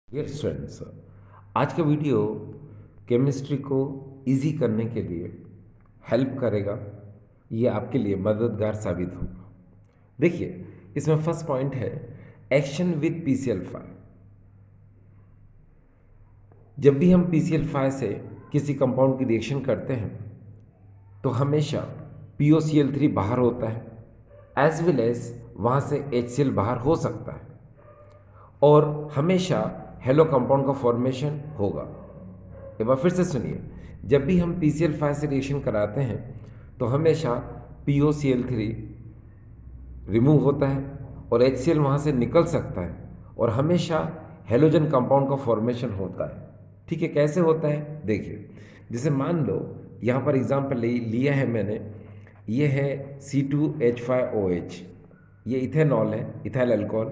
Dear students, आज का video chemistry को इजी करने के लिए हेल्प करेगा। ये आपके लिए मददगार साबित होगा। देखिए, इसमें फर्स्ट पॉइंट है एक्शन विद PCl5। जब भी हम PCl5 से किसी कंपाउंड की रिएक्शन करते हैं तो हमेशा POCl3 बाहर होता है एज वेल एज वहाँ से HCl बाहर हो सकता है और हमेशा हेलो कंपाउंड का फॉर्मेशन होगा। एक बार फिर से सुनिए, जब भी हम PCl5 से रिएक्शन कराते हैं तो हमेशा POCl3 रिमूव होता है और HCl वहाँ से निकल सकता है और हमेशा हेलोजन कंपाउंड का फॉर्मेशन होता है। ठीक है, कैसे होता है देखिए। जैसे मान लो यहाँ पर एग्जाम्पल लिया है मैंने, ये है C2H5OH, ये इथेनॉल है, इथाइल अल्कोहल,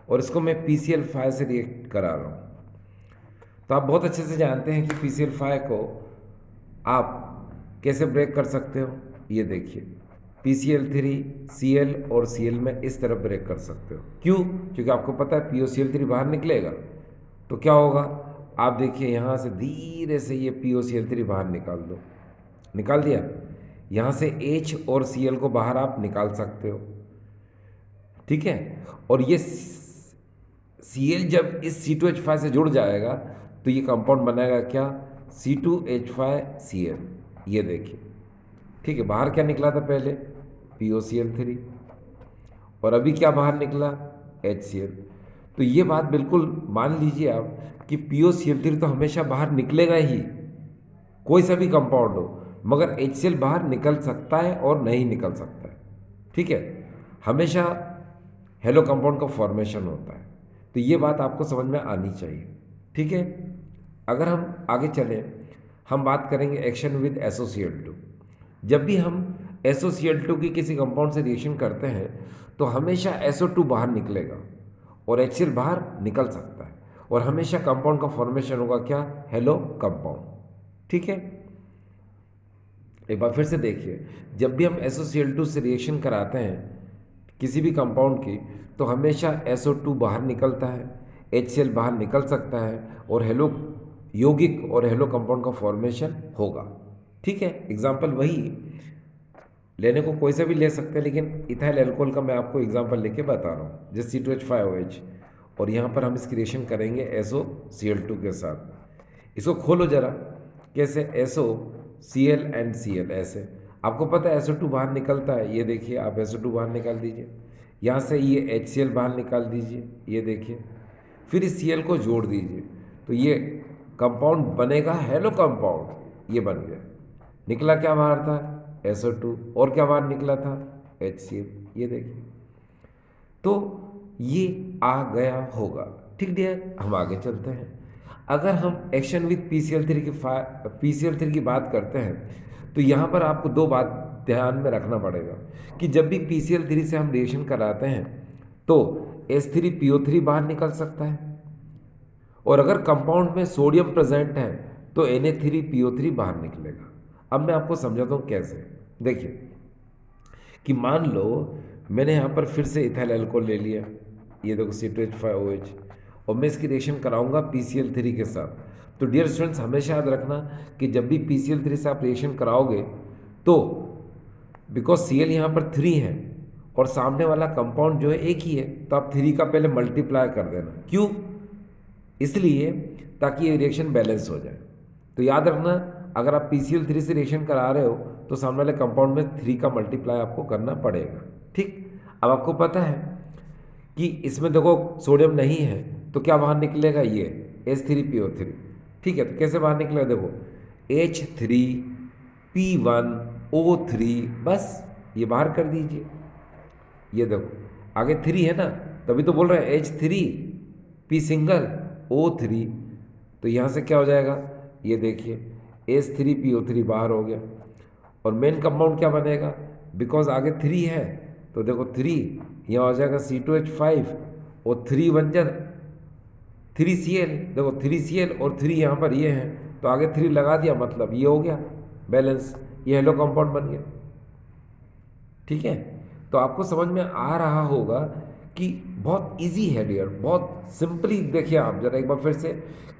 और इसको मैं PCl5 से रिएक्ट करा रहा हूँ। तो आप बहुत अच्छे से जानते हैं कि PCl5 को आप कैसे ब्रेक कर सकते हो। ये देखिए, PCl3 Cl और Cl में इस तरह ब्रेक कर सकते हो। क्यों? क्योंकि आपको पता है POCl3 बाहर निकलेगा तो क्या होगा। आप देखिए, यहाँ से धीरे से ये POCl3 बाहर निकाल दो, निकाल दिया। यहाँ से H और Cl को बाहर आप निकाल सकते हो। ठीक है, और ये Cl जब इस C2H5 से जुड़ जाएगा तो ये कंपाउंड बनाएगा क्या, C2H5Cl। ये देखिए, ठीक है, बाहर क्या निकला था पहले, POCl3, और अभी क्या बाहर निकला, HCl। तो ये बात बिल्कुल मान लीजिए आप कि POCl3 तो हमेशा बाहर निकलेगा ही, कोई सा भी कंपाउंड हो, मगर HCl बाहर निकल सकता है और नहीं निकल सकता है। ठीक है, हमेशा हेलो कंपाउंड का फॉर्मेशन होता है। तो ये बात आपको समझ में आनी चाहिए। ठीक है, अगर हम आगे चलें, हम बात करेंगे एक्शन विद SOCl2। जब भी हम SOCl2 की किसी कंपाउंड से रिएक्शन करते हैं तो हमेशा SO2 बाहर निकलेगा और HCl बाहर निकल सकता है और हमेशा कंपाउंड का फॉर्मेशन होगा क्या, हेलो कंपाउंड। ठीक है, एक बार फिर से देखिए, जब भी हम SOCl2 से रिएक्शन कराते हैं किसी भी कंपाउंड की तो हमेशा SO2 बाहर निकलता है, HCl बाहर निकल सकता है और हेलो यौगिक और हेलो कंपाउंड का फॉर्मेशन होगा। ठीक है, एग्जाम्पल वही लेने को कोई सा भी ले सकते हैं, लेकिन इथाइल अल्कोहल का मैं आपको एग्जांपल लेके बता रहा हूँ, जैसे C2H5OH, और यहाँ पर हम इसकी रिएक्शन करेंगे SOCl2 के साथ। इसको खोलो जरा, कैसे, SOCl एंड Cl, ऐसे आपको पता है SO2 बाहर निकलता है। ये देखिए, आप SO2 बाहर निकाल दीजिए, यहाँ से ये HCl बाहर निकाल दीजिए, ये देखिए, फिर इस Cl को जोड़ दीजिए तो ये कंपाउंड बनेगा हेलो कंपाउंड। ये बन गया, निकला क्या बाहर था, SO2, और क्या बाहर निकला था, HCl। ये देखिए, तो ये आ गया होगा। ठीक डियर, हम आगे चलते हैं। अगर हम एक्शन विद PCl3 की बात करते हैं तो यहाँ पर आपको दो बात ध्यान में रखना पड़ेगा कि जब भी PCl3 से हम रिएक्शन कराते हैं तो H3PO3 बाहर निकल सकता है, और अगर कंपाउंड में सोडियम प्रेजेंट है तो Na3PO3 बाहर निकलेगा। अब मैं आपको समझाता हूँ कैसे। देखिए कि मान लो मैंने यहाँ पर फिर से इथाइल अल्कोहल ले लिया, ये देखो C2H5OH, और मैं इसकी रिएक्शन कराऊंगा PCl3 के साथ। तो डियर स्टूडेंट्स, हमेशा याद रखना कि जब भी PCl3 से आप रिएक्शन कराओगे तो बिकॉज Cl यहाँ पर 3 है और सामने वाला कंपाउंड जो है एक ही है, तो आप 3 का पहले मल्टीप्लाई कर देना। क्यों? इसलिए ताकि ये रिएक्शन बैलेंस हो जाए। तो याद रखना, अगर आप PCl3 से रिएक्शन करा रहे हो तो सामने वाले कंपाउंड में 3 का मल्टीप्लाई आपको करना पड़ेगा। ठीक, अब आपको पता है कि इसमें देखो सोडियम नहीं है तो क्या बाहर निकलेगा, ये H3PO3। ठीक है, तो कैसे बाहर निकलेगा, देखो H3P1O3, बस ये बाहर कर दीजिए। ये देखो आगे 3 है ना, तभी तो बोल रहे हैं H3P सिंगल O3, तो यहाँ से क्या हो जाएगा, ये देखिए H3PO3 बाहर हो गया और मेन कंपाउंड क्या बनेगा, बिकॉज आगे 3 है तो देखो 3 यहाँ हो जाएगा C2H5 और 3 बन जा 3Cl, देखो 3Cl और 3 यहाँ पर ये हैं तो आगे 3 लगा दिया, मतलब ये हो गया बैलेंस, ये हेलो कंपाउंड बन गया। ठीक है, तो आपको समझ में आ रहा होगा कि बहुत इजी है डियर, बहुत सिंपली देखिए आप जरा एक बार फिर से,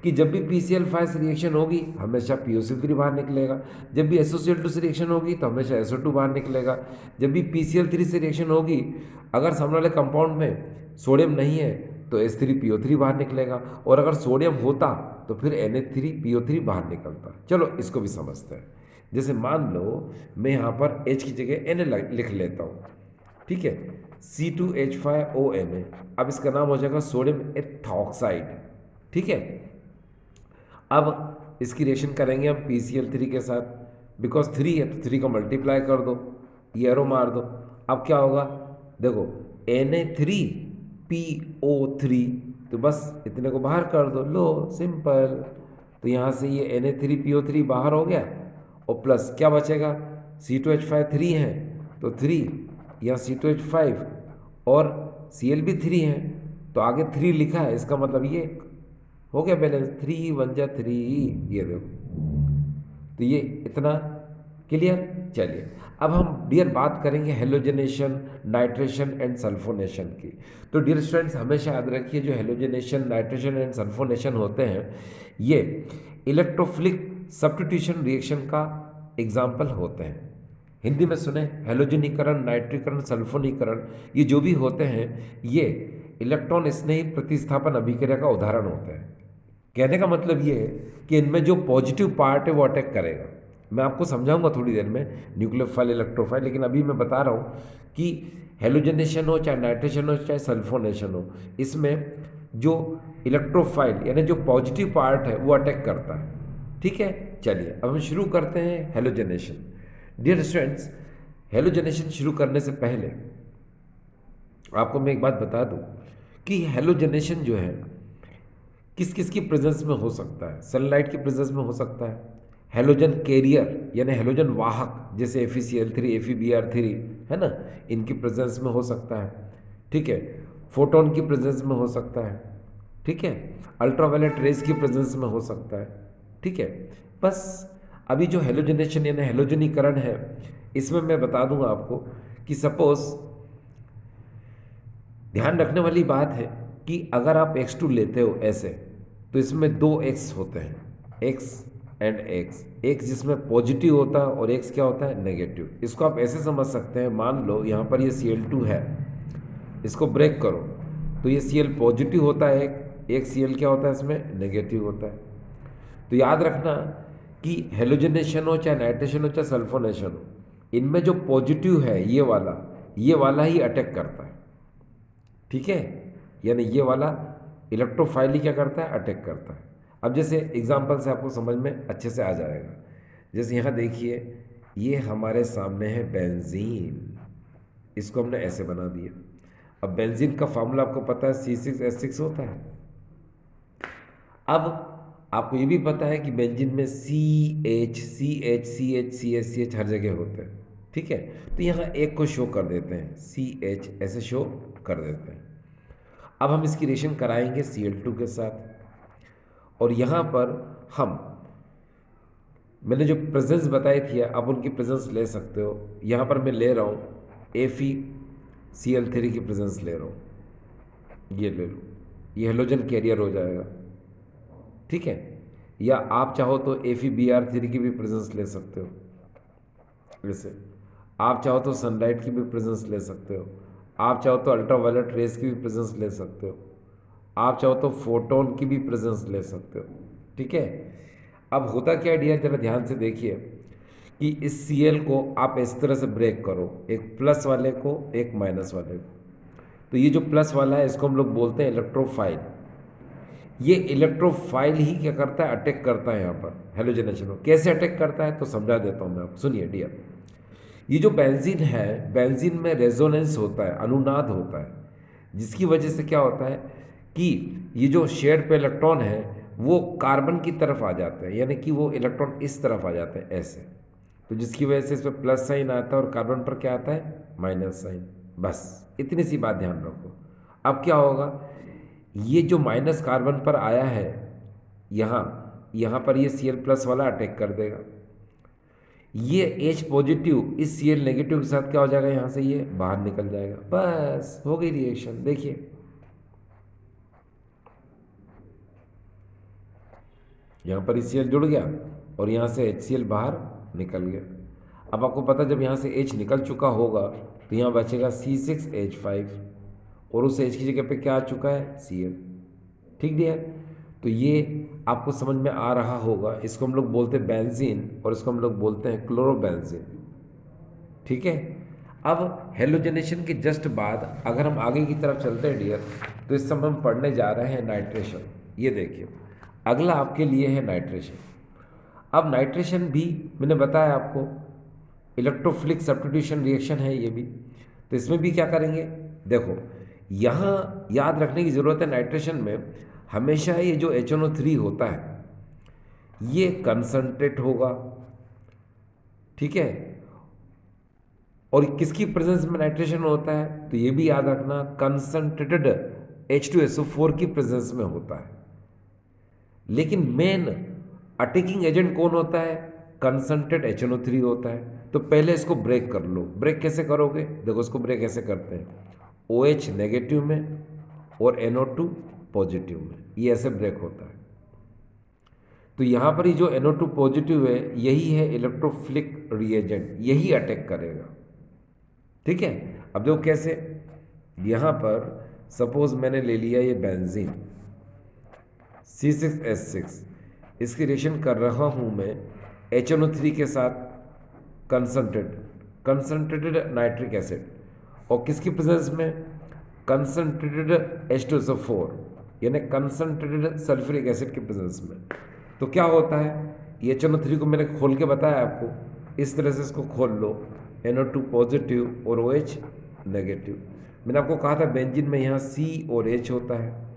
कि जब भी PCl5 से रिएक्शन होगी हमेशा POC3 बाहर निकलेगा, जब भी SOCl2 से रिएक्शन होगी तो हमेशा SO2 बाहर निकलेगा, जब भी PCl3 से रिएक्शन होगी अगर सामने वाले कंपाउंड में सोडियम नहीं है तो H3PO3 बाहर निकलेगा, और अगर सोडियम होता तो फिर NH3PO3 बाहर निकलता। चलो इसको भी समझते हैं। जैसे मान लो मैं यहाँ पर H की जगह Na लिख लेता हूँ, ठीक है, C2H5ONa, अब इसका नाम हो जाएगा सोडियम एथॉक्साइड, ठीक है। अब इसकी रिएक्शन करेंगे हम PCl3 के साथ, बिकॉज 3 है तो 3 का मल्टीप्लाई कर दो, ये एरो मार दो। अब क्या होगा, देखो Na3PO3, तो बस इतने को बाहर कर दो, लो सिंपल। तो यहाँ से ये Na3PO3 बाहर हो गया, और प्लस क्या बचेगा, C2H5 3 है तो 3, यहाँ C2H5 और Cl भी 3 है तो आगे 3 लिखा है, इसका मतलब ये हो गया बैलेंस, 3 1 जा 3, ये देखो। तो ये इतना क्लियर। चलिए अब हम डियर बात करेंगे हेलोजनेशन, नाइट्रेशन एंड सल्फोनेशन की। तो डियर स्टूडेंट्स हमेशा याद रखिए, जो हेलोजनेशन, नाइट्रेशन एंड सल्फोनेशन होते हैं ये इलेक्ट्रोफिलिक सब्स्टिट्यूशन रिएक्शन का एग्जाम्पल होते हैं। हिंदी में सुने, हेलोजनीकरण, नाइट्रीकरण, सल्फोनीकरण, ये जो भी होते हैं ये इलेक्ट्रॉन स्नेही प्रतिस्थापन अभिक्रिया का उदाहरण होते हैं। कहने का मतलब ये है कि इनमें जो पॉजिटिव पार्ट है वो अटैक करेगा। मैं आपको समझाऊंगा थोड़ी देर में न्यूक्लियोफाइल, इलेक्ट्रोफाइल, लेकिन अभी मैं बता रहा हूँ कि हेलोजनेशन हो, चाहे नाइट्रेशन हो, चाहे सल्फोनेशन हो, इसमें जो इलेक्ट्रोफाइल यानी जो पॉजिटिव पार्ट है वो अटैक करता है, ठीक है। चलिए अब हम शुरू करते हैं हेलोजनेशन। डियर स्टूडेंट्स, हेलोजनेशन शुरू करने से पहले आपको मैं एक बात बता दूं कि हेलोजनेशन जो है किस किस की प्रेजेंस में हो सकता है। सनलाइट की प्रेजेंस में हो सकता है, हेलोजन कैरियर यानी हेलोजन वाहक जैसे FeCl3, FeBr3 है ना, इनकी प्रेजेंस में हो सकता है, ठीक है। फोटोन की प्रेजेंस में हो सकता है, ठीक है। अल्ट्रावायलेट रेज की प्रेजेंस में हो सकता है, ठीक है। बस अभी जो हेलोजनेशन यानी हेलोजनीकरण है इसमें मैं बता दूंगा आपको कि सपोज ध्यान रखने वाली बात है कि अगर आप X2 लेते हो ऐसे, तो इसमें 2 X होते हैं, X एंड X, X जिसमें पॉजिटिव होता है और X क्या होता है, नेगेटिव। इसको आप ऐसे समझ सकते हैं, मान लो यहाँ पर ये Cl2 है, इसको ब्रेक करो तो ये Cl पॉजिटिव होता है, एक Cl क्या होता है इसमें, नेगेटिव होता है। तो याद रखना कि हेलोजनेशन हो, चाहे नाइट्रेशन हो, चाहे सल्फोनेशन हो, इनमें जो पॉजिटिव है ये वाला ही अटैक करता है, ठीक है। यानी ये वाला इलेक्ट्रोफाइल ही क्या करता है, अटैक करता है। अब जैसे एग्जांपल से आपको समझ में अच्छे से आ जाएगा। जैसे यहाँ देखिए, ये हमारे सामने है बेंजीन, इसको हमने ऐसे बना दिया। अब बेंजीन का फार्मूला आपको पता है C6H6 होता है। अब आपको ये भी पता है कि बेंजीन में CH हर जगह होते हैं, ठीक है। तो यहाँ एक को शो कर देते हैं, CH ऐसे शो कर देते हैं। अब हम इसकी रिएक्शन कराएंगे Cl2 के साथ, और यहाँ पर मैंने जो प्रेजेंस बताई थी आप उनकी प्रेजेंस ले सकते हो। यहाँ पर मैं ले रहा हूँ FeCl3 की प्रेजेंस ले रहा हूँ, ये ले लो, ये हेलोजन कैरियर हो जाएगा, ठीक है। या आप चाहो तो FeBr3 की भी प्रेजेंस ले सकते हो, जैसे आप चाहो तो सनलाइट की भी प्रेजेंस ले सकते हो, आप चाहो तो अल्ट्रावायलेट रेस की भी प्रेजेंस ले सकते हो, आप चाहो तो फोटोन की भी प्रेजेंस ले सकते हो, ठीक है। अब होता क्या डियर, जरा ध्यान से देखिए कि इस Cl को आप इस तरह से ब्रेक करो, एक प्लस वाले को एक माइनस वाले को। तो ये जो प्लस वाला है इसको हम लोग बोलते हैं इलेक्ट्रोफाइल। ये इलेक्ट्रोफाइल ही क्या करता है, अटैक करता है यहाँ पर हेलोजनेशन को। कैसे अटैक करता है तो समझा देता हूँ मैं आपको, सुनिए डियर। ये जो बेंजीन है, बेंजीन में रेजोनेंस होता है, अनुनाद होता है, जिसकी वजह से क्या होता है कि ये जो शेयर्ड पे इलेक्ट्रॉन है वो कार्बन की तरफ आ जाते हैं, यानी कि वो इलेक्ट्रॉन इस तरफ आ जाते हैं ऐसे। तो जिसकी वजह से इस पर प्लस साइन आता है और कार्बन पर क्या आता है, माइनस साइन। बस इतनी सी बात ध्यान रखो। अब क्या होगा, ये जो माइनस कार्बन पर आया है यहाँ पर ये Cl प्लस वाला अटैक कर देगा। ये H पॉजिटिव इस Cl नेगेटिव के साथ क्या हो जाएगा, यहाँ से ये बाहर निकल जाएगा, बस हो गई रिएक्शन। देखिए यहाँ पर Cl जुड़ गया और यहाँ से HCl बाहर निकल गया। अब आपको पता जब यहाँ से H निकल चुका होगा तो यहाँ बचेगा C6H5 और उस H की जगह पे क्या आ चुका है, Cl। ठीक डियर, तो ये आपको समझ में आ रहा होगा। इसको हम लोग बोलते हैं बेंजीन और इसको हम लोग बोलते हैं क्लोरोबेंजीन। ठीक है, अब हेलोजनेशन के जस्ट बाद अगर हम आगे की तरफ चलते हैं डियर, तो इस समय हम पढ़ने जा रहे हैं नाइट्रेशन। ये देखिए अगला आपके लिए है नाइट्रेशन। अब नाइट्रेशन भी मैंने बताया आपको इलेक्ट्रोफिलिक सब्स्टिट्यूशन रिएक्शन है ये भी। तो इसमें भी क्या करेंगे, देखो यहाँ याद रखने की ज़रूरत है, नाइट्रेशन में हमेशा ये जो HNO3 होता है ये कंसंट्रेट होगा। ठीक है, और किसकी प्रेजेंस में नाइट्रेशन होता है, तो ये भी याद रखना कंसंट्रेटेड H2SO4 की प्रेजेंस में होता है। लेकिन मेन अटैकिंग एजेंट कौन होता है, कंसंट्रेट HNO3 होता है। तो पहले इसको ब्रेक कर लो। ब्रेक कैसे करोगे, देखो इसको ब्रेक ऐसे करते हैं, OH नेगेटिव में और NO2 पॉजिटिव में, ये ऐसे ब्रेक होता है। तो यहाँ पर ही जो NO2 पॉजिटिव है यही है इलेक्ट्रोफिलिक रिएजेंट, यही अटैक करेगा। ठीक है, अब देखो कैसे, यहाँ पर सपोज मैंने ले लिया ये बेंजीन C6H6, इसकी रिएक्शन कर रहा हूँ मैं HNO3 के साथ कंसंट्रेटेड नाइट्रिक एसिड, और किसकी प्रेजेंस में, कंसंट्रेटेड H2SO4 यानी कंसंट्रेटेड सल्फ्यूरिक एसिड की प्रेजेंस में। तो क्या होता है, ये HNO3 को मैंने खोल के बताया आपको, इस तरह से इसको खोल लो, NO2 पॉजिटिव और OH नेगेटिव। मैंने आपको कहा था बेंजीन में यहाँ C और H होता है।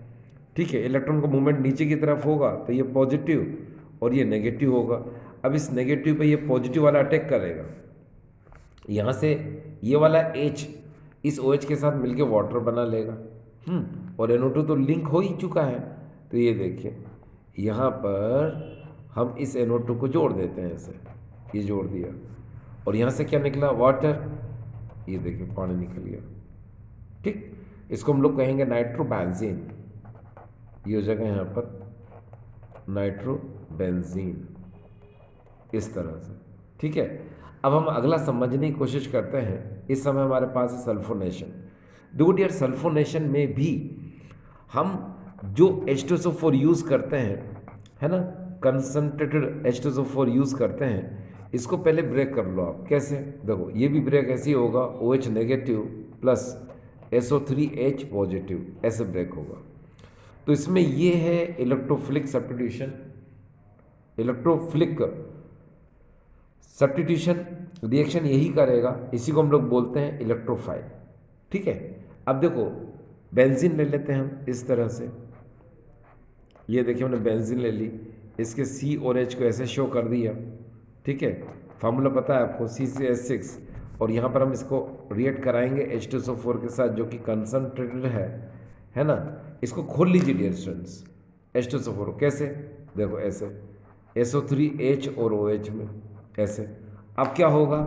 ठीक है, इलेक्ट्रॉन का मूवमेंट नीचे की तरफ होगा तो ये पॉजिटिव और ये नेगेटिव होगा। अब इस नेगेटिव पे ये पॉजिटिव वाला अटैक करेगा, यहाँ से ये वाला H इस OH के साथ मिलके वाटर बना लेगा। और NO2 तो लिंक हो ही चुका है। तो ये देखिए यहाँ पर हम इस NO2 को जोड़ देते हैं, ऐसे ये जोड़ दिया और यहाँ से क्या निकला, वाटर। ये देखिए पानी निकल गया। ठीक, इसको हम लोग कहेंगे नाइट्रोबेंजीन। ये हो जाएगा यहाँ पर नाइट्रोबेंजीन, इस तरह से। ठीक है, अब हम अगला समझने की कोशिश करते हैं। इस समय हमारे पास है सल्फोनेशन। देखो डियर, सल्फोनेशन में भी हम जो H2SO4 यूज़ करते हैं, है ना, कंसंट्रेटेड H2SO4 यूज़ करते हैं, इसको पहले ब्रेक कर लो आप। कैसे, देखो ये भी ब्रेक ऐसे ही होगा, OH negative plus SO3H positive, ऐसे ब्रेक होगा। तो इसमें ये है electrophilic substitution. Electrophilic substitution reaction यही करेगा, इसी को हम लोग बोलते हैं इलेक्ट्रोफाइल। ठीक है, अब देखो बेंजीन ले लेते हैं हम इस तरह से। ये देखिए हमने बेंजीन ले ली, इसके C और H को ऐसे शो कर दिया। ठीक है, फार्मूला पता है आपको, C6H6, और यहाँ पर हम इसको रिएक्ट कराएंगे H2SO4 के साथ जो कि कंसंट्रेटेड है ना। इसको खोल लीजिए डियर स्टूडेंट्स, H2SO4 कैसे, देखो ऐसे SO3H और OH में ऐसे। अब क्या होगा,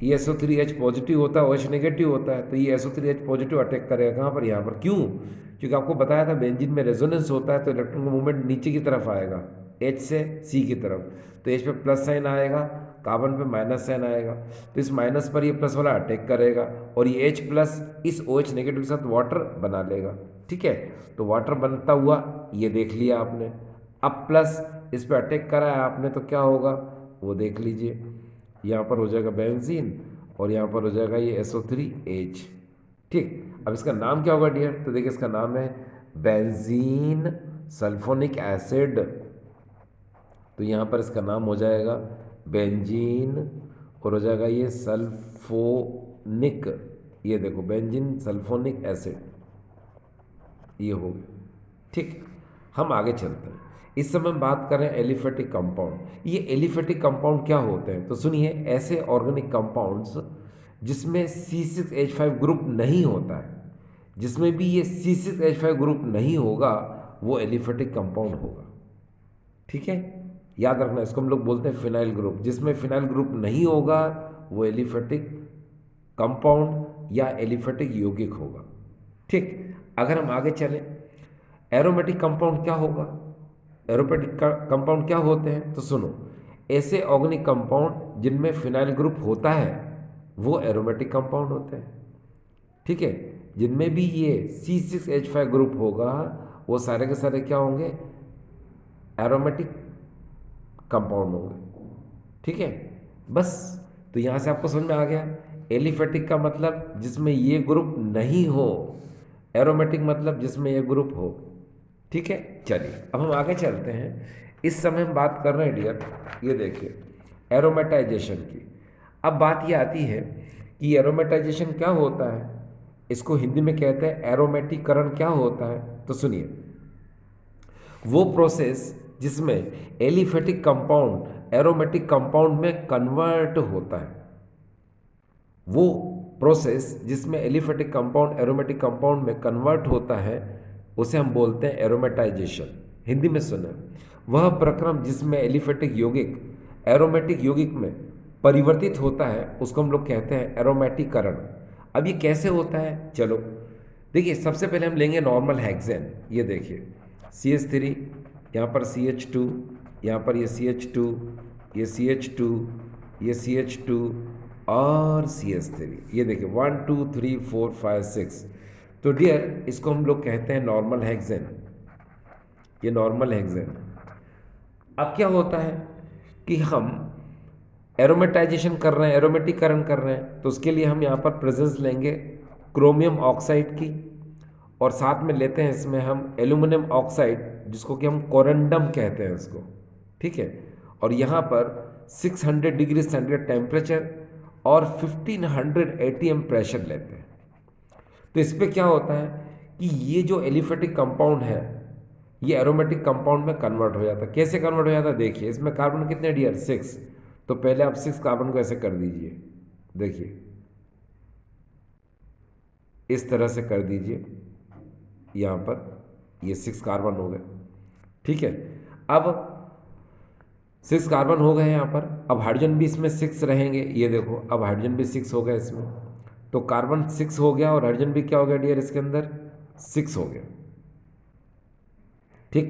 ये SO3H पॉजिटिव होता है, OH नेगेटिव होता है, तो ये SO3H पॉजिटिव अटैक करेगा कहाँ पर, यहाँ पर। क्यों, क्योंकि आपको बताया था बेंजीन में रेजोनेंस होता है तो इलेक्ट्रॉन का मूवमेंट नीचे की तरफ आएगा, H से C की तरफ। तो H पे प्लस साइन आएगा, कार्बन पे माइनस साइन आएगा, तो इस माइनस पर ये प्लस वाला अटैक करेगा और ये H प्लस इस OH नेगेटिव के साथ वाटर बना लेगा। ठीक है, तो वाटर बनता हुआ ये देख लिया आपने। अब प्लस इस पर अटैक करा है आपने, तो क्या होगा वो देख लीजिए, यहाँ पर हो जाएगा बेंजीन और यहाँ पर हो जाएगा ये SO3H। ठीक, अब इसका नाम क्या होगा डियर, तो देखिए इसका नाम है बेंजीन सल्फोनिक एसिड। तो यहाँ पर इसका नाम हो जाएगा बेंजीन और हो जाएगा ये सल्फोनिक। ये देखो बेंजीन सल्फोनिक एसिड, ये हो गया। ठीक, हम आगे चलते हैं। इस समय हम बात करें एलिफेटिक कंपाउंड। ये एलिफेटिक कंपाउंड क्या होते हैं, तो सुनिए, ऐसे ऑर्गेनिक कंपाउंड्स जिसमें C6H5 ग्रुप नहीं होता है, जिसमें भी ये C6H5 ग्रुप नहीं होगा वो एलिफेटिक कंपाउंड होगा। ठीक है, याद रखना, इसको हम लोग बोलते हैं फिनाइल ग्रुप। जिसमें फिनाइल ग्रुप नहीं होगा वो एलिफेटिक कंपाउंड या एलिफेटिक यौगिक होगा। ठीक, अगर हम आगे चलें, एरोमेटिक कंपाउंड क्या होगा? एरोमेटिक कंपाउंड क्या होते हैं? तो सुनो, ऐसे ऑर्गेनिक कंपाउंड जिनमें फिनाइल ग्रुप होता है वो एरोमेटिक कंपाउंड होते हैं। ठीक है, जिनमें भी ये C6H5 ग्रुप होगा वो सारे के सारे क्या होंगे? एरोमेटिक कंपाउंड होंगे। ठीक है, बस। तो यहाँ से आपको समझ में आ गया, एलिफेटिक का मतलब जिसमें ये ग्रुप नहीं हो, एरोमेटिक मतलब जिसमें ये ग्रुप हो। ठीक है, चलिए अब हम आगे चलते हैं। इस समय हम बात कर रहे हैं डियर, ये देखिए एरोमेटाइजेशन की। अब बात ये आती है कि एरोमेटाइजेशन क्या होता है, इसको हिंदी में कहते हैं एरोमेटिकरण। क्या होता है? तो सुनिए, वो प्रोसेस जिसमें एलिफेटिक कंपाउंड एरोमेटिक कंपाउंड में कन्वर्ट होता है, वो प्रोसेस जिसमें एलिफेटिक कंपाउंड एरोमेटिक कंपाउंड में कन्वर्ट होता है उसे हम बोलते हैं एरोमेटाइजेशन। हिंदी में सुने, वह प्रक्रम जिसमें एलिफेटिक यौगिक एरोमेटिक यौगिक में परिवर्तित होता है उसको हम लोग कहते हैं एरोमेटिकरण। अब ये कैसे होता है? चलो देखिए, सबसे पहले हम लेंगे नॉर्मल हेक्सेन। ये देखिए CH3, यहाँ पर CH2, यहाँ पर ये CH2, ये CH2, ये CH2 और CH3। ये देखिए 1 2 3 4 5 6। तो डियर इसको हम लोग कहते हैं नॉर्मल हेक्सेन। ये नॉर्मल हेक्सेन। अब क्या होता है कि हम एरोमेटाइजेशन कर रहे हैं, एरोमेटिकरण कर रहे हैं, तो उसके लिए हम यहाँ पर प्रेजेंस लेंगे क्रोमियम ऑक्साइड की, और साथ में लेते हैं इसमें हम एल्यूमिनियम ऑक्साइड, जिसको कि हम कोरेंडम कहते हैं इसको। ठीक है, और यहाँ पर 600 डिग्री सेंटीग्रेड टेम्परेचर और 1500 ATM प्रेशर लेते हैं। तो इस पर क्या होता है कि ये जो एलिफेटिक कंपाउंड है ये एरोमेटिक कंपाउंड में कन्वर्ट हो जाता है। कैसे कन्वर्ट हो जाता है? देखिए, इसमें कार्बन कितने डियर? 6। तो पहले आप 6 कार्बन को ऐसे कर दीजिए, देखिए इस तरह से कर दीजिए, यहाँ पर ये 6 कार्बन हो गए। ठीक है, अब 6 कार्बन हो गए यहाँ पर। अब हाइड्रोजन भी इसमें 6 रहेंगे। ये देखो, अब हाइड्रोजन भी 6 हो गया इसमें। तो कार्बन 6 हो गया और हाइड्रोजन भी क्या हो गया डियर? इसके अंदर 6 हो गया। ठीक,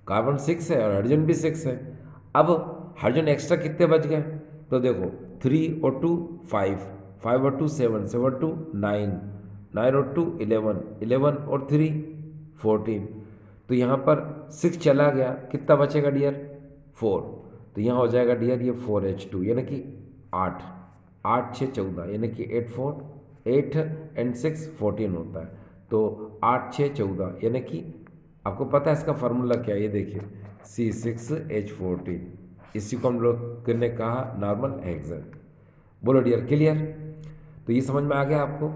कार्बन 6 है और हाइड्रोजन भी 6 है। अब हाइड्रोजन एक्स्ट्रा कितने बच गए? तो देखो 3 और 2 5, 5 और 2 7, 7 और 2 9, 9 और 2 11, 11 और 3 14। तो यहाँ पर 6 चला गया, कितना बचेगा डियर? 4। तो यहाँ हो जाएगा डियर ये 4H2, यानी कि 8, 8 6 14, यानी कि 8 4, 8 एंड 6 14 होता है। तो 8 6 14, यानी कि आपको पता है इसका फार्मूला क्या है? ये देखिए C6H14, इसी को हम लोग ने कहा नॉर्मल हेक्सेन। बोलो डियर, क्लियर? तो ये समझ में आ गया आपको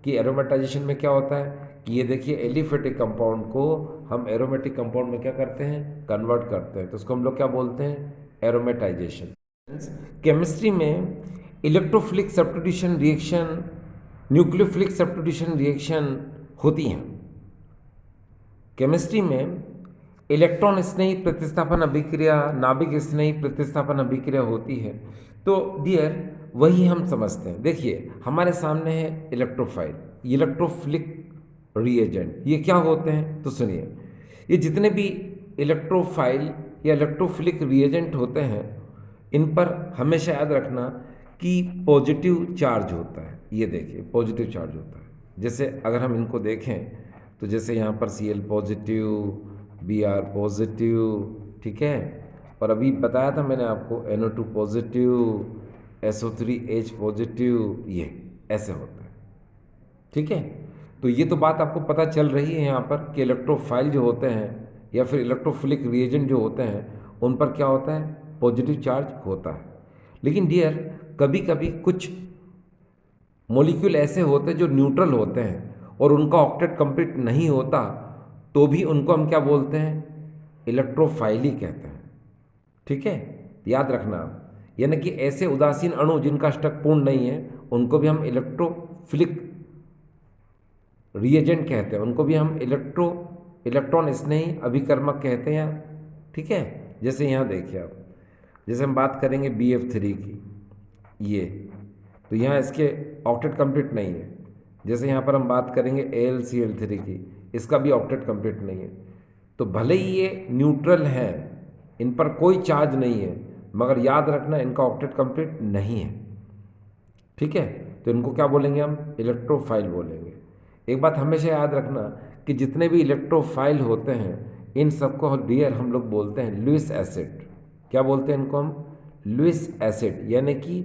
कि एरोमेटाइजेशन में क्या होता है कि ये देखिए एलिफेटिक कंपाउंड को हम एरोमेटिक कंपाउंड में क्या करते हैं? कन्वर्ट करते हैं। तो उसको हम लोग क्या बोलते हैं? एरोमेटाइजेशन। केमिस्ट्री में electrophilic substitution reaction, nucleophilic substitution reaction होती हैं। केमिस्ट्री में इलेक्ट्रॉन स्नेही प्रतिस्थापन अभिक्रिया, नाभिक स्नेही प्रतिस्थापन अभिक्रिया होती है। तो डियर वही हम समझते हैं। देखिए हमारे सामने है इलेक्ट्रोफाइल, इलेक्ट्रोफिलिक रिएजेंट। ये क्या होते हैं? तो सुनिए, ये जितने भी इलेक्ट्रोफाइल या इलेक्ट्रोफिलिक रिएजेंट होते हैं इन पर हमेशा याद रखना कि पॉजिटिव चार्ज होता है। ये देखिए पॉजिटिव चार्ज होता है। जैसे अगर हम इनको देखें तो जैसे यहाँ पर Cl पॉजिटिव, Br पॉजिटिव, ठीक है, और अभी बताया था मैंने आपको NO2 पॉजिटिव, SO3H पॉजिटिव, ये ऐसे होता है। ठीक है, तो ये तो बात आपको पता चल रही है यहाँ पर कि इलेक्ट्रोफाइल जो होते हैं या फिर इलेक्ट्रोफिलिक रिएजेंट जो होते हैं उन पर क्या होता है? पॉजिटिव चार्ज होता है। लेकिन डियर कभी कभी कुछ मॉलिक्यूल ऐसे होते हैं जो न्यूट्रल होते हैं और उनका ऑक्टेट कंप्लीट नहीं होता, तो भी उनको हम क्या बोलते हैं? इलेक्ट्रोफाइली कहते हैं। ठीक है, याद रखना आप। यानी कि ऐसे उदासीन अणु जिनका अष्टक पूर्ण नहीं है उनको भी हम इलेक्ट्रोफिलिक रिएजेंट कहते हैं, उनको भी हम इलेक्ट्रॉन स्नेही अभिकर्मक कहते हैं। ठीक है, जैसे यहाँ देखिए आप, जैसे हम बात करेंगे BF3 की, ये तो यहाँ इसके ऑक्टेट कंप्लीट नहीं है। जैसे यहाँ पर हम बात करेंगे AlCl3 की, इसका भी ऑक्टेट कंप्लीट नहीं है। तो भले ही ये न्यूट्रल हैं, इन पर कोई चार्ज नहीं है, मगर याद रखना इनका ऑक्टेट कंप्लीट नहीं है, ठीक है। तो इनको क्या बोलेंगे हम? इलेक्ट्रोफाइल बोलेंगे। एक बात हमेशा याद रखना कि जितने भी इलेक्ट्रोफाइल होते हैं इन सबको डियर हम लोग बोलते हैं लुईस एसिड। क्या बोलते हैं इनको हम? लुईस एसिड, यानी कि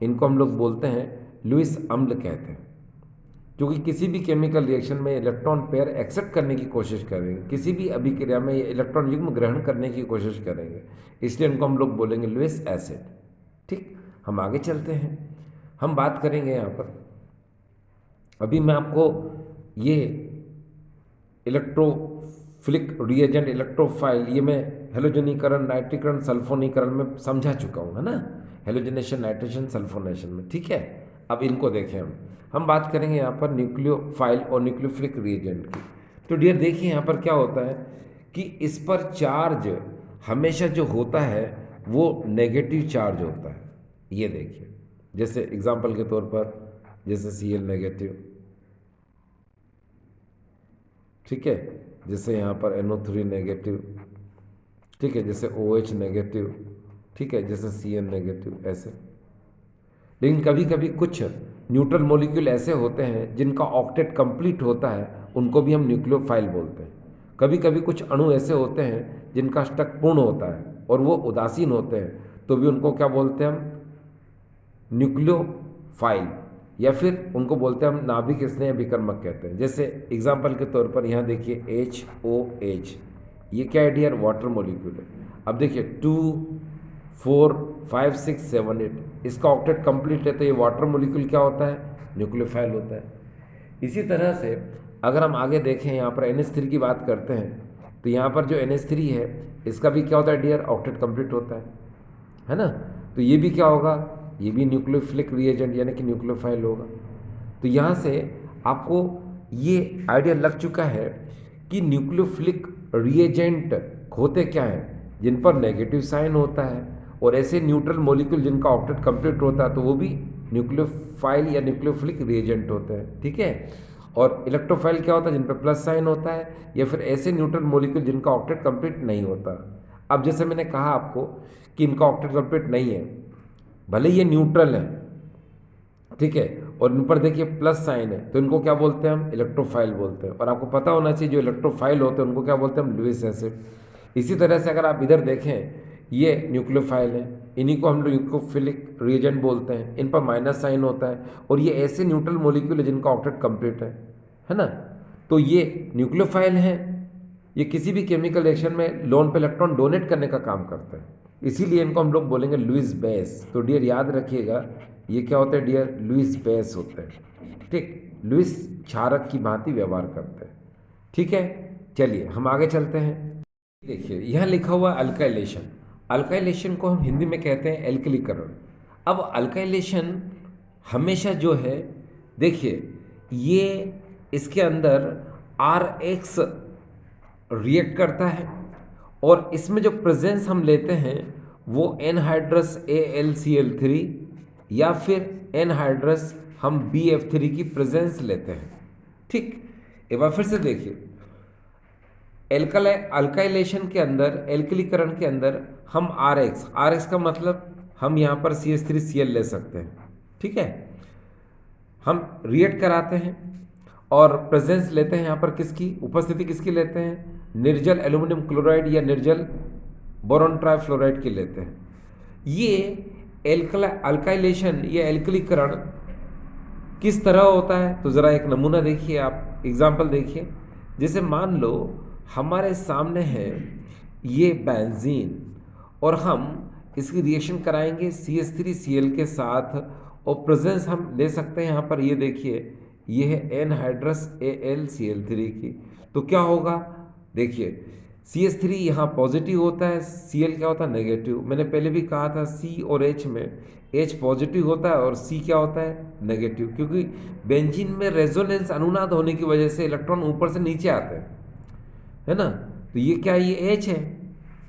इनको हम लोग बोलते हैं लुईस अम्ल कहते हैं। क्योंकि किसी भी केमिकल रिएक्शन में इलेक्ट्रॉन पेयर एक्सेप्ट करने की कोशिश करेंगे, किसी भी अभिक्रिया में ये इलेक्ट्रॉन युग्म ग्रहण करने की कोशिश करेंगे, इसलिए इनको हम लोग बोलेंगे लुईस एसिड। ठीक, हम आगे चलते हैं। हम बात करेंगे यहाँ पर, अभी मैं आपको ये इलेक्ट्रोफिलिक रिएजेंट, इलेक्ट्रोफाइल, ये मैं हेलोजनीकरण, नाइट्रीकरण, सल्फोनीकरण में समझा चुका हूँ, है ना, हेलोजनेशन, नाइट्रेशन, सल्फोनेशन में, ठीक है। अब इनको देखें हम बात करेंगे यहाँ पर न्यूक्लियोफाइल और न्यूक्लियोफिलिक रिएजेंट की। तो डियर देखिए यहाँ पर क्या होता है कि इस पर चार्ज हमेशा जो होता है वो नेगेटिव चार्ज होता है। ये देखिए, जैसे एग्जाम्पल के तौर पर जैसे Cl नेगेटिव, ठीक है, जैसे यहाँ पर NO3 नेगेटिव, ठीक है, जैसे OH नेगेटिव, ठीक है, जैसे Cn नेगेटिव, ऐसे। लेकिन कभी कभी कुछ न्यूट्रल मॉलिक्यूल ऐसे होते हैं जिनका ऑक्टेट कंप्लीट होता है, उनको भी हम न्यूक्लियोफाइल बोलते हैं। कभी कभी कुछ अणु ऐसे होते हैं जिनका अष्टक पूर्ण होता है और वो उदासीन होते हैं, तो भी उनको क्या बोलते हैं हम? न्यूक्लियोफाइल, या फिर उनको बोलते हैं हम नाभिक स्नेह विकर्मक कहते हैं। जैसे एग्जाम्पल के तौर पर यहाँ देखिए HOH, ये क्या है डियर? वाटर मॉलिक्यूल है। अब देखिए 2 4 5 6 7 8, इसका ऑक्टेट कंप्लीट है, तो ये वाटर मॉलिक्यूल क्या होता है? न्यूक्लियोफाइल होता है। इसी तरह से अगर हम आगे देखें, यहाँ पर NH3 की बात करते हैं, तो यहाँ पर जो NH3 है इसका भी क्या होता है डियर? ऑक्टेट कंप्लीट होता है ना। तो ये भी क्या होगा? ये भी न्यूक्लियोफिलिक रिएजेंट यानी कि न्यूक्लियोफाइल होगा। तो यहाँ से आपको ये आइडिया लग चुका है कि न्यूक्लियोफिलिक रिएजेंट होते क्या हैं, जिन पर नेगेटिव साइन होता है, और ऐसे न्यूट्रल मॉलिक्यूल जिनका ऑक्टेट कंप्लीट होता है तो वो भी न्यूक्लियोफाइल या न्यूक्लियोफिलिक रिएजेंट होते हैं, ठीक है। और इलेक्ट्रोफाइल क्या होता है? जिन पर प्लस साइन होता है, या फिर ऐसे न्यूट्रल मॉलिक्यूल जिनका ऑक्टेट कंप्लीट नहीं होता। अब जैसे मैंने कहा आपको कि इनका ऑक्टेट कंप्लीट नहीं है, भले ये न्यूट्रल है, ठीक है, और इन पर देखिए प्लस साइन है, तो इनको क्या बोलते हैं हम? इलेक्ट्रोफाइल बोलते हैं। और आपको पता होना चाहिए जो इलेक्ट्रोफाइल होते हैं उनको क्या बोलते हैं हम? Lewis acid. इसी तरह से अगर आप इधर देखें, ये न्यूक्लियोफाइल है, इन्हीं को हम लोग न्यूक्लियोफिलिक रिएजेंट बोलते हैं, इन पर माइनस साइन होता है, और ये ऐसे न्यूट्रल मॉलिक्यूल है जिनका ऑक्टेट कंप्लीट है ना। तो ये न्यूक्लियोफाइल हैं, ये किसी भी केमिकल रिएक्शन में लोन पे इलेक्ट्रॉन डोनेट करने का काम करते हैं, इसीलिए इनको हम लोग बोलेंगे लुईस बेस। तो डियर याद रखिएगा, ये क्या होता है डियर? लुईस बेस होते हैं, ठीक, लुईस क्षारक की भांति व्यवहार करते हैं, ठीक है। चलिए हम आगे चलते हैं। देखिए यहाँ लिखा हुआ अल्काइलेशन, अल्काइलेशन को हम हिंदी में कहते हैं एल्कलीकरण। अब अल्काइलेशन हमेशा जो है, देखिए ये इसके अंदर RH रिएक्ट करता है, और इसमें जो प्रेजेंस हम लेते हैं वो एनहाइड्रस AlCl3 या फिर एनहाइड्रस हम BF3 की प्रेजेंस लेते हैं, ठीक। एक बार फिर से देखिए, अल्काइलेशन के अंदर, एल्कलीकरण के अंदर हम RH का मतलब हम यहाँ पर CH3Cl ले सकते हैं, ठीक है। हम रिएक्ट कराते हैं और प्रेजेंस लेते हैं यहाँ पर किसकी? उपस्थिति किसकी लेते हैं? निर्जल एल्यूमिनियम क्लोराइड या निर्जल बोरॉन ट्राइफ्लोराइड की लेते हैं। ये अल्काइलेशन या एल्कलीकरण किस तरह होता है? तो ज़रा एक नमूना देखिए आप, एग्जाम्पल देखिए। जैसे मान लो हमारे सामने है ये बेंजीन, और हम इसकी रिएक्शन कराएंगे CH3Cl के साथ, और प्रेजेंस हम ले सकते हैं यहाँ पर, ये देखिए ये है एनहाइड्रस AlCl3 की। तो क्या होगा? देखिए CH3 यहाँ पॉजिटिव होता है, Cl क्या होता है? नेगेटिव। मैंने पहले भी कहा था C और H में H पॉजिटिव होता है और C क्या होता है? नेगेटिव, क्योंकि बेंजीन में रेजोनेंस अनुनाद होने की वजह से इलेक्ट्रॉन ऊपर से नीचे आते हैं, है ना। तो ये क्या है? ये H है,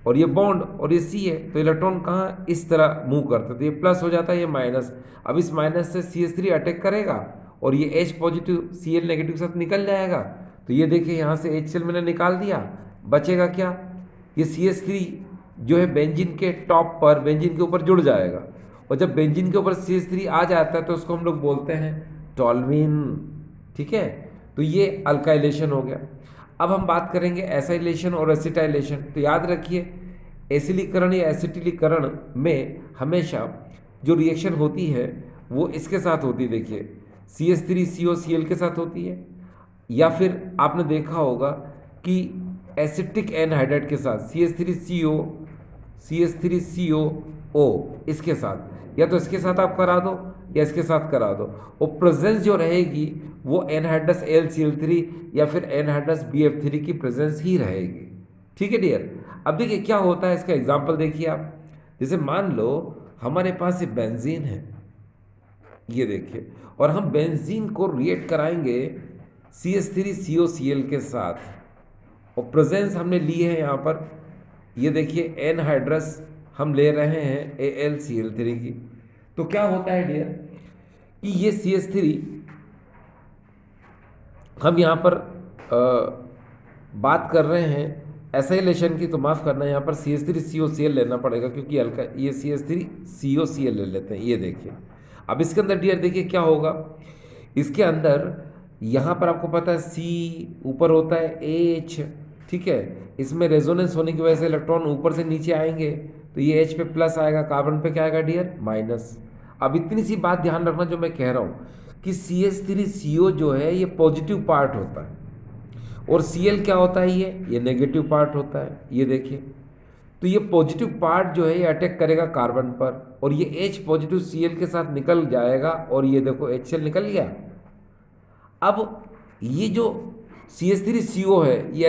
और ये बॉन्ड और ये सी है, तो इलेक्ट्रॉन कहाँ इस तरह मूव करता है, तो ये प्लस हो जाता है, ये माइनस। अब इस माइनस से CH3 अटैक करेगा और ये H पॉजिटिव Cl नेगेटिव के साथ निकल जाएगा। तो ये देखिए यहाँ से HCl मैंने निकाल दिया, बचेगा क्या, ये CH3 जो है बेंजीन के टॉप पर, बेंजीन के ऊपर जुड़ जाएगा। और जब बेंजीन के ऊपर CH3 आ जाता है तो उसको हम लोग बोलते हैं टॉल्यूइन। ठीक है, तो ये अल्काइलेशन हो गया। अब हम बात करेंगे एसाइलेशन और एसिटाइलेशन। तो याद रखिए, एसिलीकरण या एसिटिलीकरण में हमेशा जो रिएक्शन होती है वो इसके साथ होती है, देखिए CH3COCl के साथ होती है, या फिर आपने देखा होगा कि एसिटिक एनहाइड्राइड के साथ CH3CO इसके साथ, या तो इसके साथ आप करा दो या इसके साथ करा दो, और प्रेजेंस जो रहेगी वो एनहाइड्रस AlCl3 या फिर एनहाइड्रस BF3 की प्रेजेंस ही रहेगी। ठीक है डियर। अब देखिए क्या होता है, इसका एग्जांपल देखिए आप। जैसे मान लो हमारे पास ये बेंजीन है, ये देखिए, और हम बेंजीन को रिएक्ट कराएंगे CH3COCl के साथ, और प्रेजेंस हमने ली है यहाँ पर, ये देखिए एनहाइड्रस हम ले रहे हैं AlCl3 की। तो क्या होता है डियर कि ये CH3 हम यहाँ पर बात कर रहे हैं एसाइलेशन की, तो माफ़ करना, यहाँ पर CH3COCl लेना पड़ेगा क्योंकि हल्का ये CH3COCl ले लेते हैं। ये देखिए, अब इसके अंदर डियर देखिए क्या होगा, इसके अंदर यहाँ पर आपको पता है C ऊपर होता है H, ठीक है, इसमें रेजोनेंस होने की वजह से इलेक्ट्रॉन ऊपर से नीचे आएंगे, तो ये H पे प्लस आएगा, कार्बन पे क्या आएगा डियर, माइनस। अब इतनी सी बात ध्यान रखना जो मैं कह रहा हूँ कि CH3CO जो है ये पॉजिटिव पार्ट होता है, और Cl क्या होता है, ये नेगेटिव पार्ट होता है। ये देखिए, तो ये पॉजिटिव पार्ट जो है ये अटैक करेगा कार्बन पर, और ये H पॉजिटिव Cl के साथ निकल जाएगा, और ये देखो HCl निकल गया। अब ये जो CH3CO है ये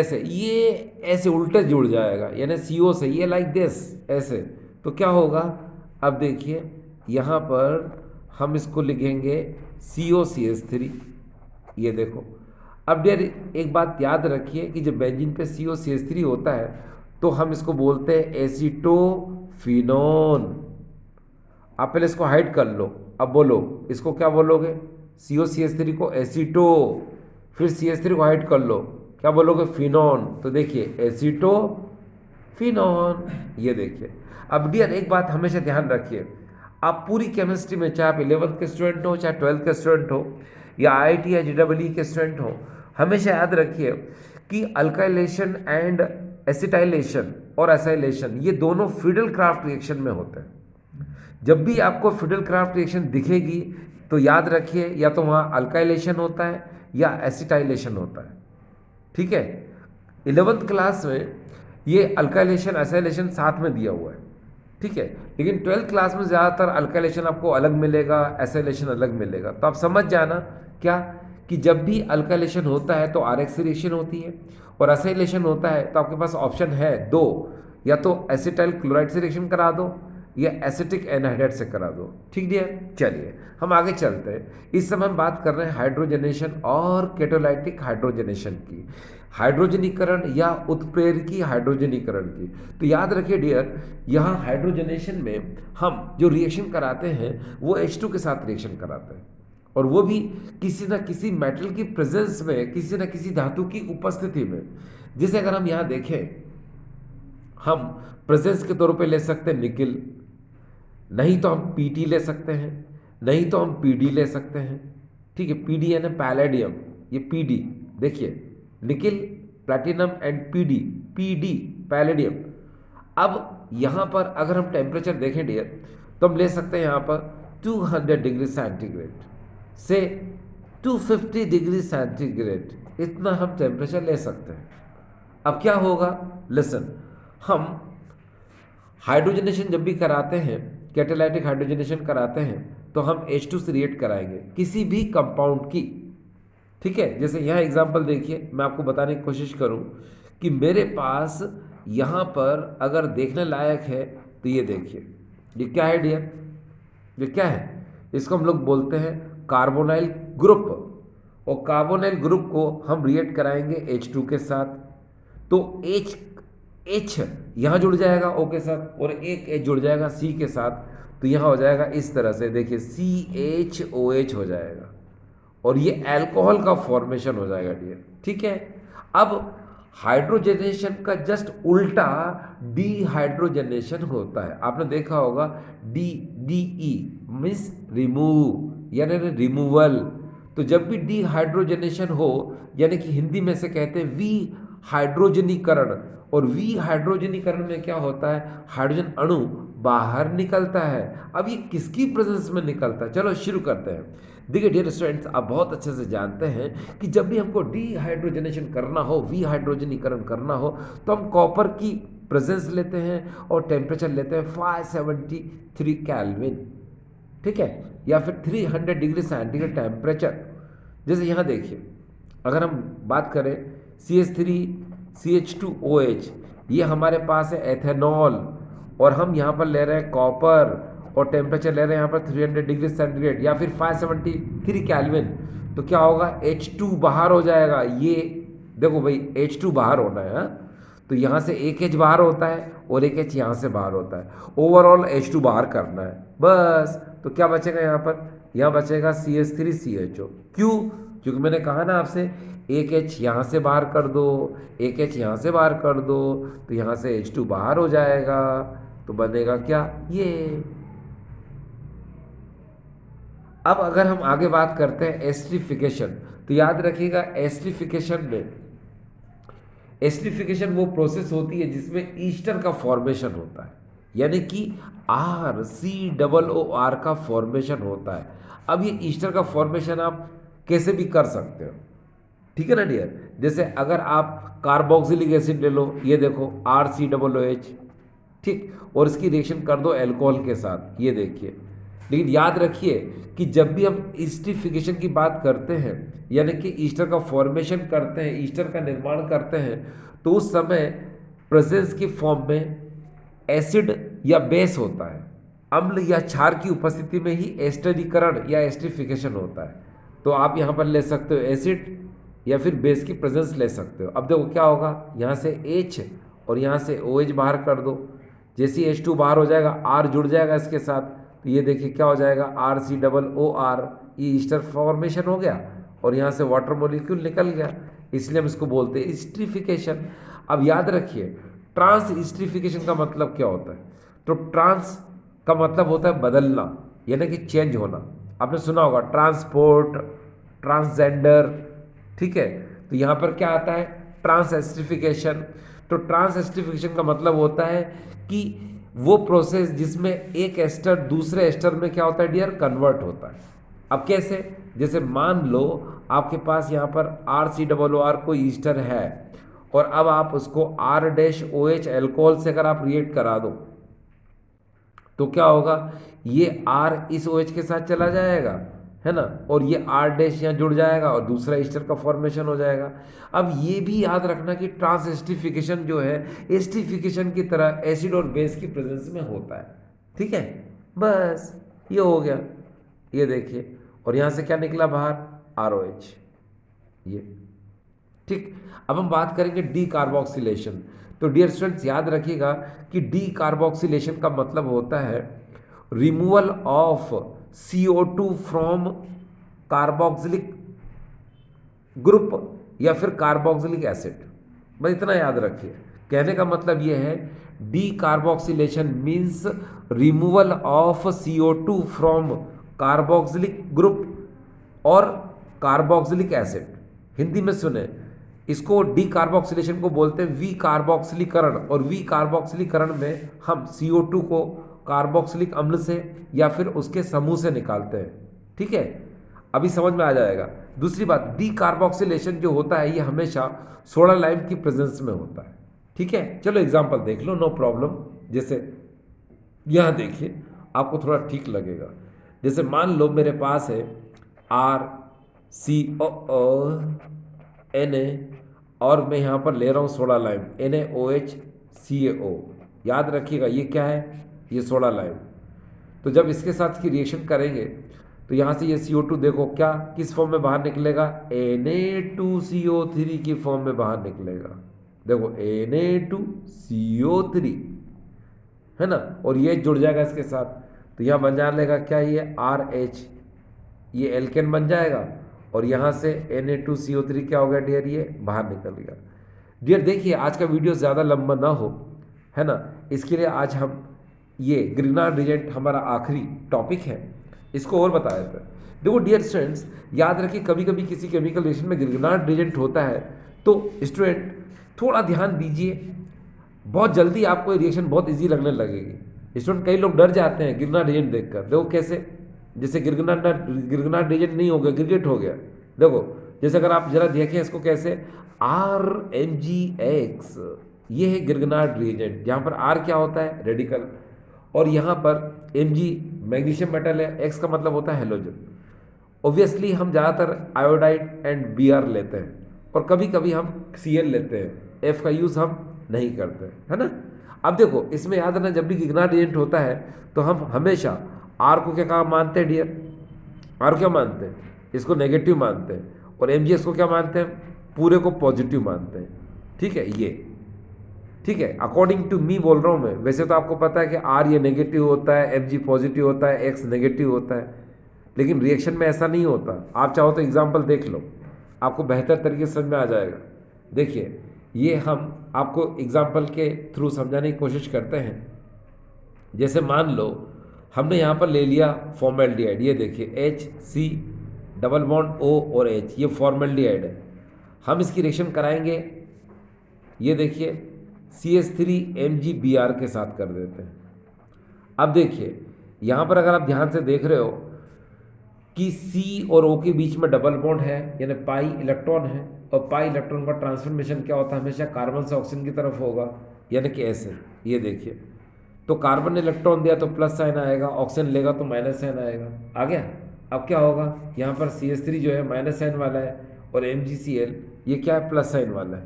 ऐसे उल्टे जुड़ जाएगा, यानी CO से ये लाइक दिस ऐसे, तो क्या होगा, अब देखिए यहाँ पर हम इसको लिखेंगे COCH3, ये देखो। अब डियर एक बात याद रखिए कि जब बेंजीन पे COCH3 होता है तो हम इसको बोलते हैं एसीटोफिनोन। आप पहले इसको हाइड कर लो, अब बोलो इसको क्या बोलोगे, COCH3 को एसीटो, फिर CH3 को हाइड कर लो, क्या बोलोगे, फिनोन। तो देखिए एसीटोफिनोन, ये देखिए। अब डियर एक बात हमेशा ध्यान रखिए, आप पूरी केमिस्ट्री में, चाहे आप 11th के स्टूडेंट हो, चाहे 12th के स्टूडेंट हो, या IIT या JEE के स्टूडेंट हो, हमेशा याद रखिए कि अल्काइलेशन एंड एसिटाइलेशन और एसाइलेशन ये दोनों फिडेल-क्राफ्ट रिएक्शन में होते हैं। जब भी आपको फिडेल-क्राफ्ट रिएक्शन दिखेगी तो याद रखिए या तो वहाँ अल्काइलेशन होता है या एसिटाइलेशन होता है। ठीक है, 11th क्लास में ये अल्काइलेशन एसाइलेशन साथ में दिया हुआ है, ठीक है, लेकिन 12th क्लास में ज़्यादातर अल्काइलेशन आपको अलग मिलेगा, एसाइलेशन अलग मिलेगा। तो आप समझ जाना क्या कि जब भी अल्काइलेशन होता है तो RX रिएक्शन होती है, और एसाइलेशन होता है तो आपके पास ऑप्शन है दो, या तो एसिटाइल क्लोराइड से रिएक्शन करा दो या एसिटिक एनहाइड्राइड से करा दो। ठीक डियर, चलिए हम आगे चलते हैं। इस समय हम बात कर रहे हैं हाइड्रोजनेशन और कैटालाइटिक हाइड्रोजनेशन की, हाइड्रोजनीकरण या उत्प्रेरकी हाइड्रोजनीकरण की। तो याद रखिए डियर, यहाँ हाइड्रोजनेशन में हम जो रिएक्शन कराते हैं वो H2 के साथ रिएक्शन कराते हैं, और वो भी किसी न किसी मेटल की प्रेजेंस में, किसी न किसी धातु की उपस्थिति में। जैसे अगर हम यहाँ देखें, हम प्रेजेंस के तौर पे ले सकते हैं निकिल, नहीं तो हम Pt ले सकते हैं, नहीं तो हम Pd ले सकते हैं। ठीक है, Pd यानी पैलेडियम, ये Pd देखिए, nickel, platinum and Pd palladium. अब यहाँ पर अगर हम टेम्परेचर देखें डियर, तो हम ले सकते हैं यहाँ पर 200 डिग्री सेंटीग्रेड से 250 डिग्री सेंटीग्रेड, इतना हम टेम्परेचर ले सकते हैं। अब क्या होगा, लिसन, हम हाइड्रोजनेशन जब भी कराते हैं, कैटालाइटिक हाइड्रोजनेशन कराते हैं, तो हम H2 से रिएक्ट कराएंगे किसी भी कंपाउंड की। ठीक है, जैसे यहाँ एग्जांपल देखिए, मैं आपको बताने की कोशिश करूँ कि मेरे पास यहाँ पर अगर देखने लायक है तो ये देखिए, ये क्या है डियर, ये क्या है, इसको हम लोग बोलते हैं कार्बोनाइल ग्रुप, और कार्बोनाइल ग्रुप को हम रिएक्ट कराएंगे H2 के साथ। तो H H यहाँ जुड़ जाएगा O के साथ और एक H जुड़ जाएगा C के साथ, तो यहाँ हो जाएगा इस तरह से, देखिए CHOH हो जाएगा और ये अल्कोहल का फॉर्मेशन हो जाएगा डियर। ठीक है, अब हाइड्रोजनेशन का जस्ट उल्टा डीहाइड्रोजनेशन होता है। आपने देखा होगा DE मीन्स रिमूव यानी रिमूवल। तो जब भी डीहाइड्रोजनेशन हो यानी कि हिंदी में से कहते हैं विहाइड्रोजनीकरण, और विहाइड्रोजनीकरण में क्या होता है, हाइड्रोजन अणु बाहर निकलता है। अब ये किसकी प्रेजेंस में निकलता है, चलो शुरू करते हैं। देखिए डियर स्टूडेंट्स, आप बहुत अच्छे से जानते हैं कि जब भी हमको डीहाइड्रोजनेशन करना हो, विहाइड्रोजनीकरण करना हो, तो हम कॉपर की प्रेजेंस लेते हैं और टेम्परेचर लेते हैं 573 केल्विन, ठीक है, या फिर 300 डिग्री सेंटीग्रेड टेम्परेचर। जैसे यहाँ देखिए, अगर हम बात करें CH3CH2OH, ये हमारे पास है एथेनॉल, और हम यहाँ पर ले रहे हैं कॉपर और टेम्परेचर ले रहे हैं यहाँ पर 300 डिग्री सेंटीग्रेड या फिर 573 केल्विन। तो क्या होगा, H2 बाहर हो जाएगा। ये देखो भाई, H2 बाहर होना है, हाँ? तो यहाँ से एक H बाहर होता है और एक H यहाँ से बाहर होता है, ओवरऑल H2 बाहर करना है बस। तो क्या बचेगा यहाँ पर, यहाँ बचेगा CH3CHO। क्यों, क्योंकि मैंने कहा ना आपसे, एक H यहाँ से बाहर कर दो, एक H यहाँ से बाहर कर दो, तो यहाँ से H2 बाहर हो जाएगा, तो बनेगा क्या, ये। अब अगर हम आगे बात करते हैं एस्ट्रिफिकेशन, तो याद रखिएगा एस्ट्रिफिकेशन वो प्रोसेस होती है जिसमें ईस्टर का फॉर्मेशन होता है, यानी कि RCOOR का फॉर्मेशन होता है। अब ये ईस्टर का फॉर्मेशन आप कैसे भी कर सकते हो, ठीक है ना डियर। जैसे अगर आप कार्बोक्सिलिक एसिड ले लो, ये देखो RCOOH, ठीक, और इसकी रिएक्शन कर दो अल्कोहल के साथ, ये देखिए। लेकिन याद रखिए कि जब भी हम ईस्टरिफिकेशन की बात करते हैं, यानी कि ईस्टर का फॉर्मेशन करते हैं, ईस्टर का निर्माण करते हैं, तो उस समय प्रेजेंस की फॉर्म में एसिड या बेस होता है, अम्ल या क्षार की उपस्थिति में ही एस्टरीकरण या एस्टरिफिकेशन होता है। तो आप यहाँ पर ले सकते हो एसिड या फिर बेस की प्रेजेंस ले सकते हो। अब देखो क्या होगा, यहाँ से H और यहाँ से OH बाहर कर दो, जैसे ही H2 बाहर हो जाएगा R जुड़ जाएगा इसके साथ, तो ये देखिए क्या हो जाएगा, RCOOR, ये ईस्टर फॉर्मेशन हो गया और यहाँ से वाटर मॉलिक्यूल निकल गया, इसलिए हम इसको बोलते हैं ईस्टरिफिकेशन। अब याद रखिए, ट्रांस ईस्टरिफिकेशन का मतलब क्या होता है, तो ट्रांस का मतलब होता है बदलना, यानी कि चेंज होना। आपने सुना होगा ट्रांसपोर्ट, ट्रांसजेंडर, ठीक है। तो यहाँ पर क्या आता है, ट्रांस एस्टरिफिकेशन। तो ट्रांस एस्टरिफिकेशन का मतलब होता है कि वो प्रोसेस जिसमें एक एस्टर दूसरे एस्टर में क्या होता है डियर, कन्वर्ट होता है। अब कैसे, जैसे मान लो आपके पास यहाँ पर RCOOR कोई ईस्टर है और अब आप उसको R-OH अल्कोहल से अगर आप रिएक्ट करा दो, तो क्या होगा, ये R इस OH के साथ चला जाएगा, है ना, और ये R- यहाँ जुड़ जाएगा और दूसरा ईस्टर का फॉर्मेशन हो जाएगा। अब ये भी याद रखना कि ट्रांस एस्टरिफिकेशन जो है एस्टरिफिकेशन की तरह एसिड और बेस की प्रेजेंस में होता है, ठीक है। बस ये हो गया, ये देखिए, और यहाँ से क्या निकला बाहर, ROH, ये, ठीक। अब हम बात करेंगे डी कार्बोक्सिलेशन। तो डियर स्टूडेंट्स याद रखिएगा कि डी कार्बोक्सिलेशन का मतलब होता है removal of CO2 from carboxylic group या फिर कार्बोक्सिलिक एसिड। बस इतना याद रखिए, कहने का मतलब यह है D carboxylation means removal of CO2 from carboxylic group और कार्बोक्सिलिक एसिड। हिंदी में सुने, इसको डी कार्बोक्सिलेशन को बोलते हैं विकार्बोक्सिलीकरण, और विकार्बोक्सिलीकरण में हम CO2 को कार्बोक्सिलिक अम्ल से या फिर उसके समूह से निकालते हैं, ठीक है। अभी समझ में आ जाएगा। दूसरी बात, डी कार्बोक्सिलेशन जो होता है ये हमेशा सोडा लाइम की प्रेजेंस में होता है, ठीक है। चलो एग्जांपल देख लो, नो प्रॉब्लम। जैसे यहाँ देखिए, आपको थोड़ा ठीक लगेगा। जैसे मान लो मेरे पास है RCOO और मैं यहाँ पर ले रहा हूँ सोडा लाइम NaOH याद रखिएगा ये क्या है, ये सोडा लाइम। तो जब इसके साथ इसकी रिएक्शन करेंगे तो यहाँ से ये CO2 देखो क्या किस फॉर्म में बाहर निकलेगा, Na2CO3 की फॉर्म में बाहर निकलेगा। देखो Na2CO3 है ना, और ये जुड़ जाएगा इसके साथ, तो यहाँ बन जाने क्या ये RH, ये एल्केन बन जाएगा, और यहाँ से Na2CO3 क्या हो गया डियर, ये बाहर निकल गया। डियर देखिए आज का वीडियो ज़्यादा लंबा ना हो, है ना, इसके लिए आज हम ये ग्रिग्नार्ड रीजेंट हमारा आखिरी टॉपिक है, इसको और बताया था। देखो डियर स्टूडेंट्स, याद रखिए कभी कभी किसी केमिकल रिएक्शन में ग्रिग्नार्ड रीजेंट होता है तो स्टूडेंट थोड़ा ध्यान दीजिए, बहुत जल्दी आपको ये रिएक्शन बहुत इजी लगने लगेगी। स्टूडेंट कई लोग डर जाते हैं ग्रिग्नार्ड रीजेंट देखकर, देखो कैसे, जैसे ग्रिग्नार्ड रीजेंट नहीं हो गया, गिरगिट हो गया। देखो जैसे अगर आप जरा देखें इसको कैसे, RMgX, ये है ग्रिग्नार्ड रिएजेंट, जहाँ पर R क्या होता है रेडिकल, और यहाँ पर Mg मैग्नीशियम मेटल है, X का मतलब होता है हेलोजन। ऑब्वियसली हम ज़्यादातर आयोडाइड एंड Br लेते हैं, और कभी कभी हम Cl लेते हैं, F का यूज़ हम नहीं करते, है ना। अब देखो इसमें याद रखना, जब भी ग्रिग्नार्ड रिएजेंट होता है तो हम हमेशा R को क्या कहा मानते हैं डियर, R क्या मानते हैं, इसको नेगेटिव मानते हैं, और Mgx को क्या मानते हैं, पूरे को पॉजिटिव मानते हैं। ठीक है, ये ठीक है अकॉर्डिंग टू मी बोल रहा हूँ मैं, वैसे तो आपको पता है कि R ये नेगेटिव होता है, Mg पॉजिटिव होता है, X नेगेटिव होता है, लेकिन रिएक्शन में ऐसा नहीं होता। आप चाहो तो एग्जाम्पल देख लो, आपको बेहतर तरीके से समझ में आ जाएगा। देखिए ये हम आपको एग्जाम्पल के थ्रू समझाने की कोशिश करते हैं। जैसे मान लो हमने यहाँ पर ले लिया फॉर्मेल्डिहाइड, ये देखिए HC डबल बॉन्ड O और H, ये फॉर्मेल्डिहाइड है। हम इसकी रिएक्शन कराएंगे, ये देखिए CH3MgBr के साथ कर देते हैं। अब देखिए यहाँ पर अगर आप ध्यान से देख रहे हो कि C और O के बीच में डबल बॉन्ड है, यानी पाई इलेक्ट्रॉन है, और पाई इलेक्ट्रॉन का ट्रांसफॉर्मेशन क्या होता है, हमेशा कार्बन से ऑक्सीजन की तरफ होगा, यानी कि ऐसे। ये देखिए तो कार्बन ने इलेक्ट्रॉन दिया तो प्लस साइन आएगा, ऑक्सीजन लेगा तो माइनस साइन आएगा, आ गया। अब क्या होगा, यहाँ पर CH3 जो है माइनस साइन वाला है, और MgCl ये क्या है प्लस साइन वाला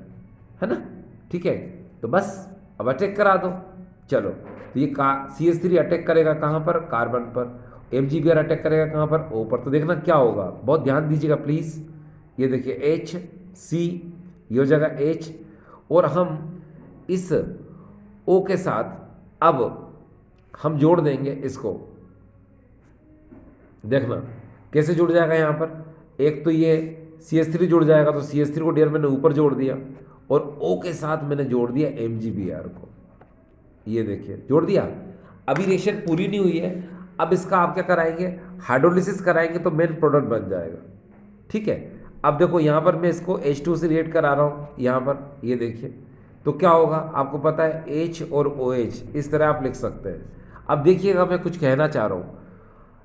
है ना। ठीक है, तो बस अब अटैक करा दो। चलो तो ये CH3 अटैक करेगा कहाँ पर, कार्बन पर, MgBr अटैक करेगा कहाँ पर, O पर। तो देखना क्या होगा, बहुत ध्यान दीजिएगा प्लीज़। ये देखिए HC, ये हो जाएगा H, और हम इस O के साथ अब हम जोड़ देंगे इसको, देखना कैसे जुड़ जाएगा। यहाँ पर एक तो ये CH3 जुड़ जाएगा, तो CH3 को डियर मैंने ऊपर जोड़ दिया, और O के साथ मैंने जोड़ दिया MgBr को, ये देखिए जोड़ दिया। अभी रिएक्शन पूरी नहीं हुई है, अब इसका आप क्या कराएंगे, हाइड्रोलिसिस कराएंगे तो मेन प्रोडक्ट बन जाएगा। ठीक है, अब देखो यहाँ पर मैं इसको H2 से रिएक्ट करा रहा हूँ, यहाँ पर ये देखिए तो क्या होगा, आपको पता है H और OH इस तरह आप लिख सकते हैं। अब देखिएगा मैं कुछ कहना चाह रहा हूँ,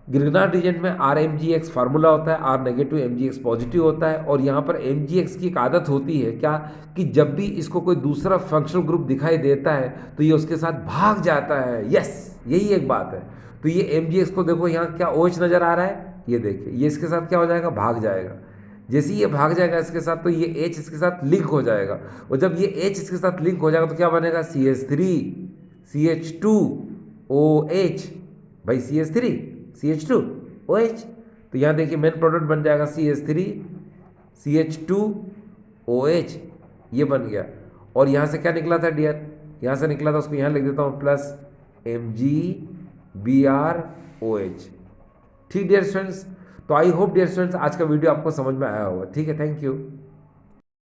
ग्रिग्नार्ड रीजेंट में RMgX फार्मूला होता है, R नेगेटिव MgX पॉजिटिव होता है, और यहाँ पर MgX की एक आदत होती है क्या, कि जब भी इसको कोई दूसरा फंक्शनल ग्रुप दिखाई देता है तो ये उसके साथ भाग जाता है। यस, यही एक बात है। तो ये MgX को देखो यहाँ क्या OH नज़र आ रहा है, ये देखिए ये इसके साथ क्या हो जाएगा, भाग जाएगा। जैसे ही ये भाग जाएगा इसके साथ, तो ये H इसके साथ लिंक हो जाएगा, और जब ये H इसके साथ लिंक हो जाएगा तो क्या बनेगा, CH3 CH2 OH, भाई CH3 CH2 OH। तो यहाँ देखिए मेन प्रोडक्ट बन जाएगा CH3 CH2 OH, ये बन गया। और यहाँ से क्या निकला था डियर, यहाँ से निकला था, उसको यहाँ लिख देता हूँ प्लस MgBr OH। ठीक डियर स्टूडेंट्स, तो आई होप डियर स्टूडेंट्स आज का वीडियो आपको समझ में आया होगा। ठीक है, थैंक यू।